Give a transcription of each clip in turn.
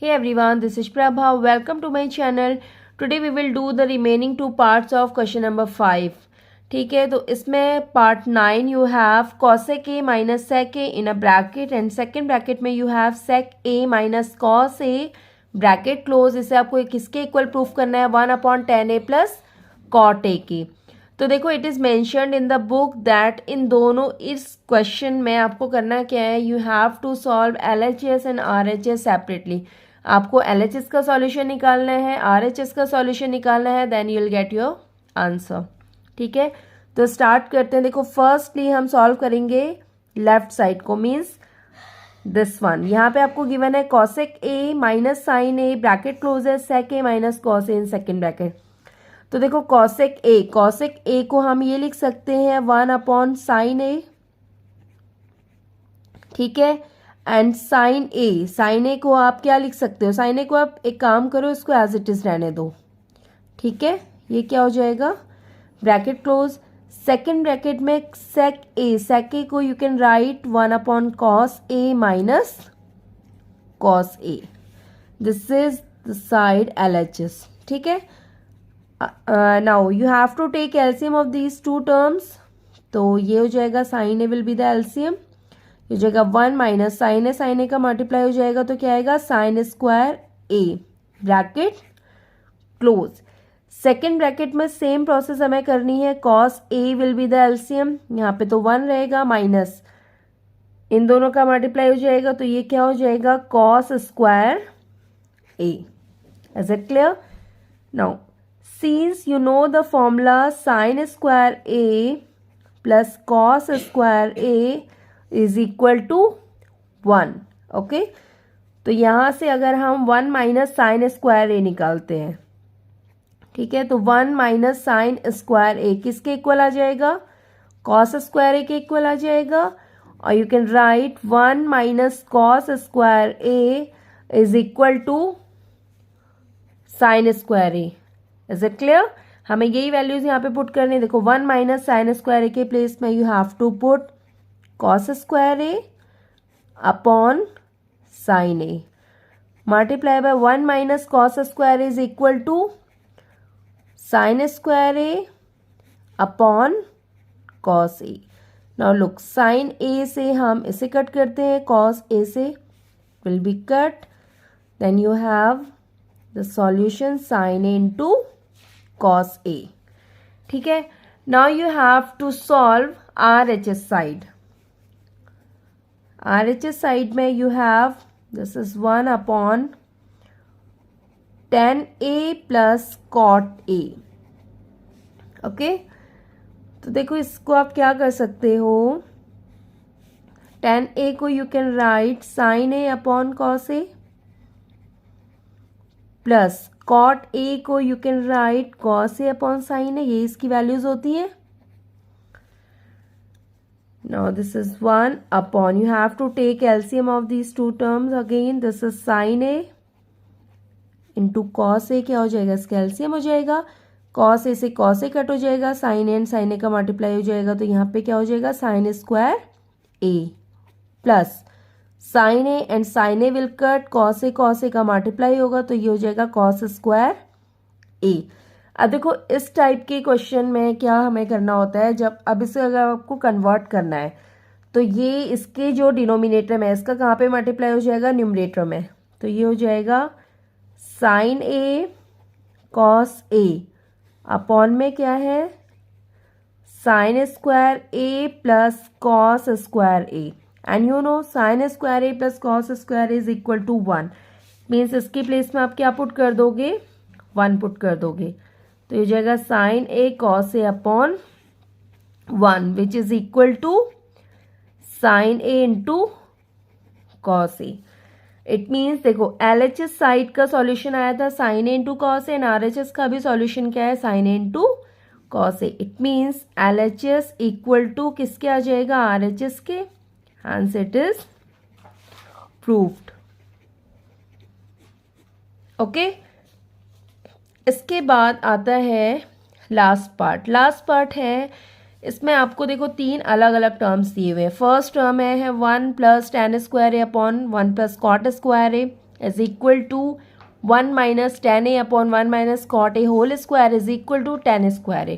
Hey everyone, this is Prabha. Welcome to my channel. Today we will do the remaining two parts of question number 5. ठीक है, तो इसमें part 9 you have cosec a minus sec a in a bracket and second bracket में you have sec a minus cos a bracket close. इसे आपको किसके equal proof करना है 1/10 a plus cot a की. तो देखो it is mentioned in the book that इन दोनों इस क्वेश्चन में आपको करना क्या है, you have to solve LHS and RHS separately. आपको LHS का सॉल्यूशन निकालना है, RHS का सॉल्यूशन निकालना है, then you will get your answer. ठीक है, तो स्टार्ट करते हैं. देखो फर्स्टली हम सॉल्व करेंगे लेफ्ट साइड को, मीन्स दिस वन. यहाँ पे आपको गिवन है cosec a minus sine a bracket close है, sec a minus cos a in second bracket. तो देखो कॉसेक ए को हम ये लिख सकते हैं 1/sin a. ठीक है, एंड साइन ए को आप क्या लिख सकते हो, साइन ए को आप एक काम करो, इसको एज इट इज रहने दो. ठीक है, ये क्या हो जाएगा ब्रैकेट क्लोज. सेकेंड ब्रैकेट में सेक ए को you can write 1/cos a minus cos a. This is the side LHS. ठीक है, now you have to take LCM of these two terms. तो ये हो जाएगा sine A will be the LCM. ये हो जाएगा 1 माइनस साइन ए का मल्टीप्लाई हो जाएगा तो क्या आएगा साइन स्क्वायर ए ब्रैकेट क्लोज. सेकेंड ब्रैकेट में सेम प्रोसेस हमें करनी है, cos A will be the LCM. यहाँ पे तो 1 रहेगा माइनस इन दोनों का मल्टीप्लाई हो जाएगा तो ये क्या हो जाएगा cos square A. Is it clear? Now since you know the formula sin square a plus cos square a is equal to 1. Okay, तो यहाँ से अगर हम 1 माइनस साइन स्क्वायर ए निकालते हैं, ठीक है, तो 1 माइनस साइन स्क्वायर ए किसके इक्वल आ जाएगा, कॉस स्क्वायर ए के इक्वल आ जाएगा. और you can write 1 minus cos square A is equal to sine square A. Is it clear? हमें यही वैल्यूज यहाँ पे पुट करनी है. देखो 1 माइनस साइन स्क्वायर ए के प्लेस में you have to put cos square A upon sine a multiply by 1 minus cos square is equal to sine square A upon cos a. Now look, sine a से हम इसे cut करते हैं, cos a से will be cut, then you have the solution sine A into cos a. ठीक है, now you have to solve RHS side. RHS side में you have this is 1/10a plus cot a. Okay, तो देखो इसको आप क्या कर सकते हो, 10a को you can write sin a upon cos a plus cot a को you can write cos A upon sine a. ये इसकी वैल्यूज होती है. Now this is 1 upon, you have to take LCM of these two terms again. This is sine A into cos a, क्या हो जाएगा इसका LCM हो जाएगा, कॉस ए से कॉस ए कट हो जाएगा, साइन ए एंड साइन ए का मल्टीप्लाई हो जाएगा तो यहाँ पे क्या हो जाएगा sine square A plus sine a and sine A will cut, cos a का मल्टीप्लाई होगा तो ये हो जाएगा कॉस स्क्वायर ए. अब देखो इस टाइप के क्वेश्चन में क्या हमें करना होता है, जब अब इसे अगर आपको कन्वर्ट करना है तो ये इसके जो डिनोमिनेटर में इसका कहाँ पे मल्टीप्लाई हो जाएगा, न्यूमरेटर में. तो ये हो जाएगा sine A cos A upon में क्या है sine square A plus cos square A. And you know sine square A plus cos square is equal to 1. Means इसके प्लेस में आप क्या पुट कर दोगे, 1 पुट कर दोगे तो ये हो जाएगा sine A cos A upon 1 which is equal to sine A into cos A. It means देखो LHS साइड का सॉल्यूशन आया था sine A into cos A and RHS का भी सॉल्यूशन क्या है sine A into cos A. It means LHS equal to किसके आ जाएगा RHS के. Hence it is proved. Okay, इसके बाद आता है लास्ट पार्ट है, इसमें आपको देखो 3 अलग अलग टर्म्स दिए हुए हैं. फर्स्ट टर्म है 1 plus tan square A upon 1 plus cot square A. Is equal to 1 minus tan A upon 1 minus cot A whole square is equal to tan square A.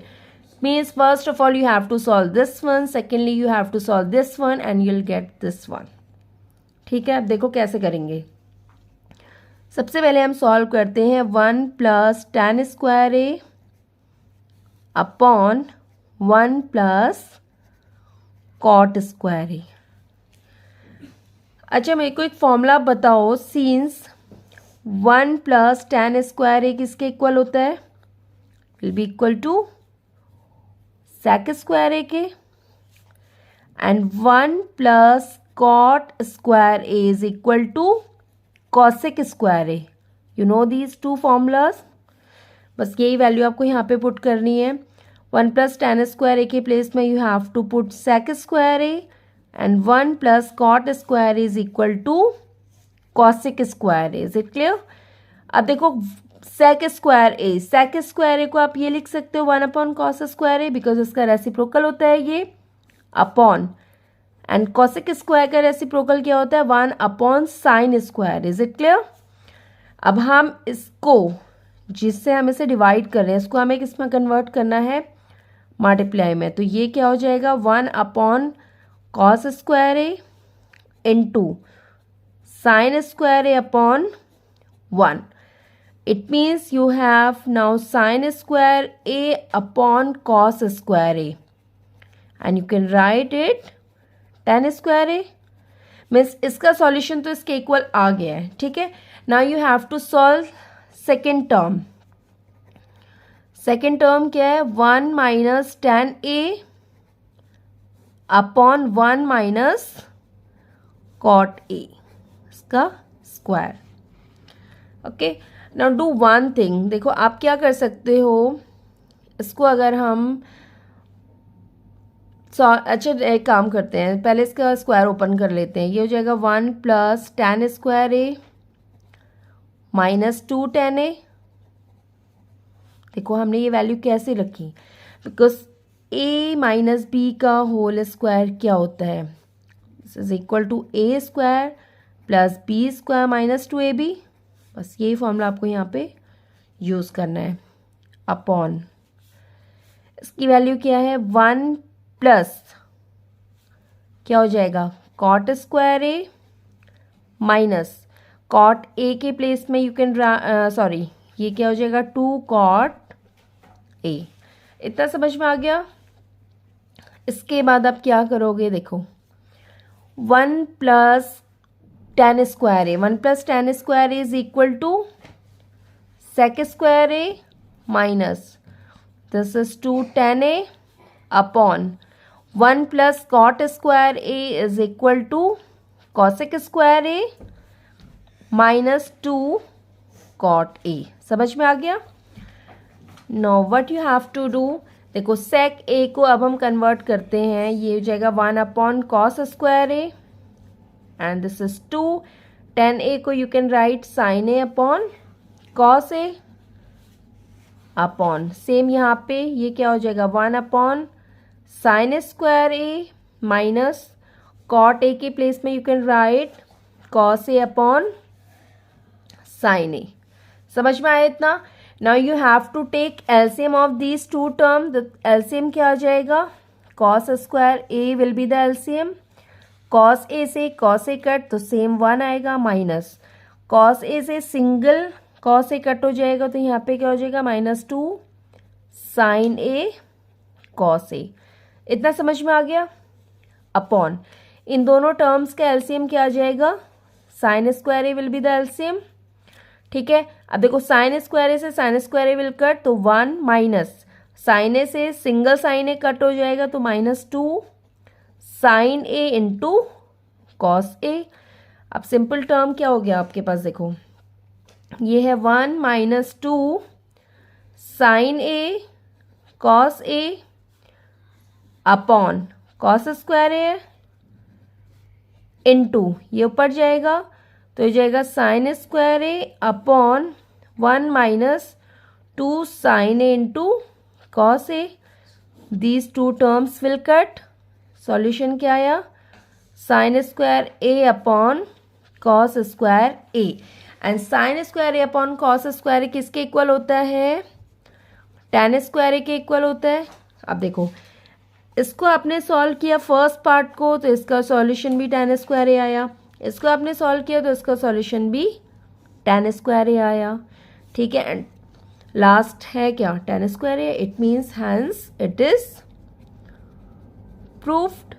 Means first of all you have to solve this one, secondly you have to solve this one and you'll get this one. ठीक है, अब देखो कैसे करेंगे. सबसे पहले हम solve करते हैं 1 plus tan square A upon 1 plus cot square A. अच्छा मेरे को एक फॉर्मूला बताओ. Since 1 plus tan square A किसके इक्वल होता है? Will be equal to sec square A के. And 1 plus cot square A is equal to cosec square A. You know these two formulas. बस यही वैल्यू आपको यहाँ पे पुट करनी है. 1 प्लस tan स्क्वायर A के प्लेस में you have to put sec square A and 1 plus cot square is equal to cosec square. Is it clear? अब देखो sec स्क्वायर A को आप ये लिख सकते हो 1 upon cos square A because इसका रेसिप्रोकल होता है ये अपॉन. एंड cosec स्क्वायर का रेसिप्रोकल क्या होता है? 1 upon sin square. Is it clear? अब हम इसको जिससे हम इसे डिवाइड कर रहे हैं इसको हमें किसमें कन्वर्ट करना है? मल्टीप्लाई में. तो ये क्या हो जाएगा? 1 upon cos square A into sin square A upon 1. It means you have now sin square A upon cos square A. And you can write it tan square A. Means इसका solution तो इसके equal आ गया है. ठीक है. Now you have to solve second term. Second term क्या है? 1 minus tan A upon 1 minus cot A का square. Okay. Now do one thing. देखो आप क्या कर सकते हो इसको अगर हम अच्छा एक काम करते हैं. पहले इसका स्क्वायर ओपन कर लेते हैं. ये हो जाएगा 1 plus tan square A minus 2 tan A. देखो हमने ये वैल्यू कैसे रखी? बिकॉज A माइनस बी का होल स्क्वायर क्या होता है? This is equal to A square plus B square minus 2AB. बस यही फॉर्मूला आपको यहाँ पे यूज़ करना है. अपॉन इसकी वैल्यू क्या है? 1 प्लस क्या हो जाएगा? Cot square A minus cot A के प्लेस में यू कैन सॉरी ये क्या हो जाएगा? 2 कॉट A. इतना समझ में आ गया? इसके बाद आप क्या करोगे? देखो 1 plus tan square A. 1 plus tan square A is equal to sec square A minus this is 2 tan A upon 1 plus cot square A is equal to cosec square A minus 2 cot A. समझ में आ गया? No what you have to do. देखो sec A को अब हम convert करते हैं. ये हो जाएगा 1 upon cos square A and this is 2 tan A को you can write sin A upon cos A upon same यहाँ पे ये क्या हो जाएगा? 1 upon sin square A minus cot A के प्लेस में you can write cos A अपॉन sin A. समझ में आया इतना? Now you have to take LCM of these two term. The LCM क्या आ जाएगा? cos square A will be the LCM. cos A से cos A कट तो सेम 1 आएगा माइनस cos A से सिंगल cos A कट हो जाएगा तो यहाँ पे क्या हो जाएगा? Minus 2 sin A cos A. इतना समझ में आ गया? अपॉन इन दोनों टर्म्स का एलसीएम क्या आ जाएगा? sin square A will be the LCM. ठीक है. अब देखो sin स्क्वायर A से sin square A will cut तो 1 माइनस sin A से सिंगल sin A कट हो जाएगा तो minus 2 sin A into cos A. अब सिंपल टर्म क्या हो गया आपके पास? देखो ये है 1 minus 2 sin A cos A upon cos square A into ये ऊपर जाएगा तो ये जाएगा sin square A upon 1 minus 2 sin A into cos A. These two terms will cut. Solution क्या आया? sin square A upon cos square A. And sine square A upon cos square a किसके equal होता है, tan square ए के equal होता है। अब देखो इसको आपने सॉल्व किया फर्स्ट पार्ट को तो इसका सॉल्यूशन भी tan स्क्वायर ए आया, इसको आपने सॉल्व किया तो इसका सॉल्यूशन भी tan स्क्वायर ए आया, ठीक है। एंड लास्ट है क्या, tan square A, it means hence it is proved.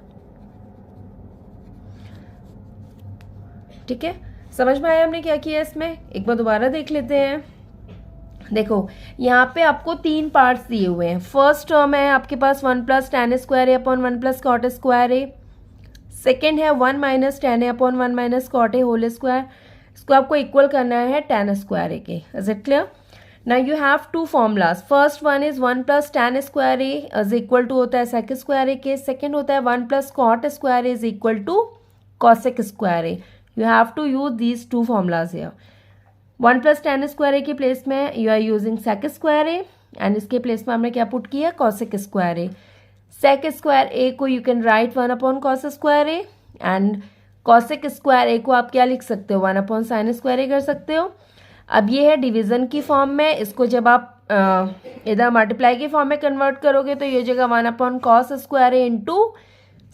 ठीक है, समझ में आया हमने क्या किया इसमें, एक बार दोबारा देख लेते हैं। देखो यहाँ पे आपको 3 पार्ट्स दिए हुए हैं। फर्स्ट टर्म है आपके पास 1 plus tan square A upon 1 plus cot square A, second है 1 minus tan A upon 1 minus cot A whole square, इसको आपको इक्वल करना है tan स्क्वायर ए के। Is it clear? Now you have 2 formulas, first one is 1 plus tan square A is equal to होता है sec square ए के, second होता है 1 plus cot square A is equal to cosec square a. You have to use these 2 formulas here. 1 plus tan square ए के place में you are using sec square A and इसके place में हमने क्या put किया, cosec square a. Sec square a को you can write 1 upon cos square A and cosec square a को आप क्या लिख सकते हो, 1 अपॉन साइन स्क्वायर ए कर सकते हो। अब ये है डिवीजन की फॉर्म में, इसको जब आप इधर मल्टीप्लाई की फॉर्म में कन्वर्ट करोगे तो ये हो जाएगा 1 upon cos square a into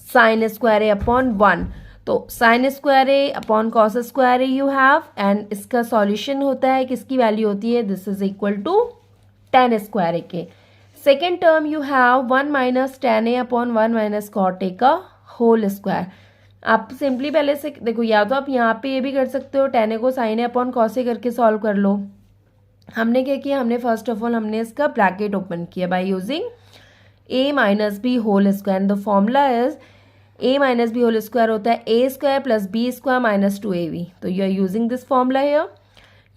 sine square A upon 1। तो sine square A upon cos square a you have and इसका सॉल्यूशन होता है किसकी वैल्यू होती है, this is equal to tan square ए के। Second term you have 1 minus tan A upon 1 minus cot a का whole square. आप simply पहले से देखो, या तो आप यहाँ पे ये भी कर सकते हो tan ए को sin ए अपॉन cos ए करके सॉल्व कर लो। हमने क्या किया, हमने फर्स्ट ऑफ ऑल हमने इसका ब्रैकेट ओपन किया by using a minus B whole square and the formula is a minus B whole square होता है a square plus B square minus 2ab। तो you are using this formula here,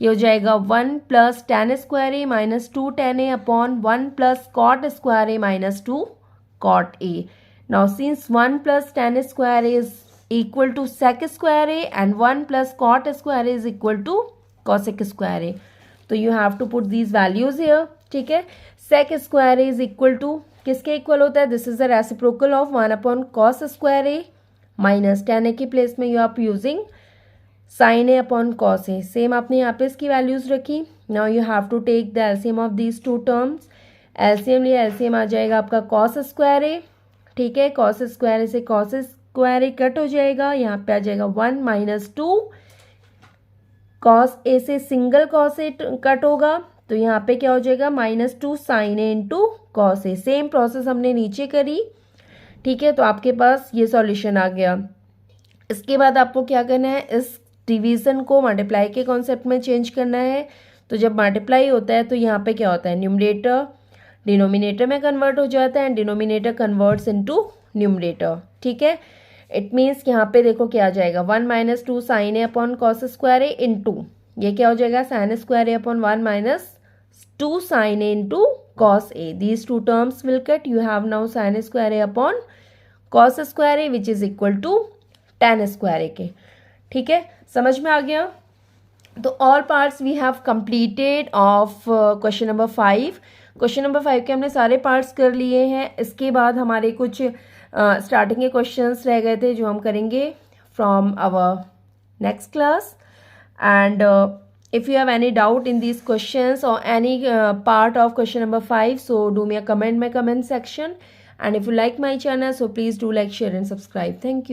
ये हो जाएगा 1 plus tan square A minus 2 tan A upon 1 plus cot square A minus 2 cot A. Now since 1 plus tan square A is equal to sec square A and 1 plus cot square A is equal to cosec square a, तो you have to put these values here. ठीक है, sec square A is equal to किसके equal होता है, this is the reciprocal of 1 upon cos square A minus tan a की place में you आप using sine a upon cos a, same आपने यहाँ पे इसकी वैल्यूज रखी। Now you have to take the LCM of these 2 terms, LCM लिया, LCM आ जाएगा आपका कॉस स्क्वायर ए। ठीक है, कॉस स्क्वायर ए से कॉस स्क्वायर ए कट हो जाएगा, यहाँ पे आ जाएगा 1 माइनस 2, कॉस ए से सिंगल कॉस ए कट होगा तो यहाँ पे क्या हो जाएगा -2 sine A into cos a. Same process हमने नीचे करी। ठीक है, तो आपके पास ये सॉल्यूशन आ गया। इसके बाद आपको क्या करना है, इस डिवीजन को मल्टीप्लाई के कॉन्सेप्ट में चेंज करना है। तो जब मल्टीप्लाई होता है तो यहाँ पे क्या होता है, न्यूमरेटर डिनोमिनेटर में कन्वर्ट हो जाता है and denominator converts into numerator. ठीक है, इट मीन्स यहाँ पे देखो क्या आ जाएगा, 1 minus 2 sine a upon cos square a into ये क्या हो जाएगा, sine square A upon 1 minus 2 sine A into cos a. These 2 terms will cut, you have now sine square A upon cos square a which is equal to tan square ए के। ठीक है, समझ में आ गया? तो all parts we have completed of question number 5। Question number 5 के हमने सारे पार्ट्स कर लिए हैं। इसके बाद हमारे कुछ स्टार्टिंग के क्वेश्चंस रह गए थे जो हम करेंगे from our next class. And if you have any doubt in these questions or any part of question number 5, so do me a comment in my comment section, and if you like my channel, so please do like, share and subscribe. Thank you.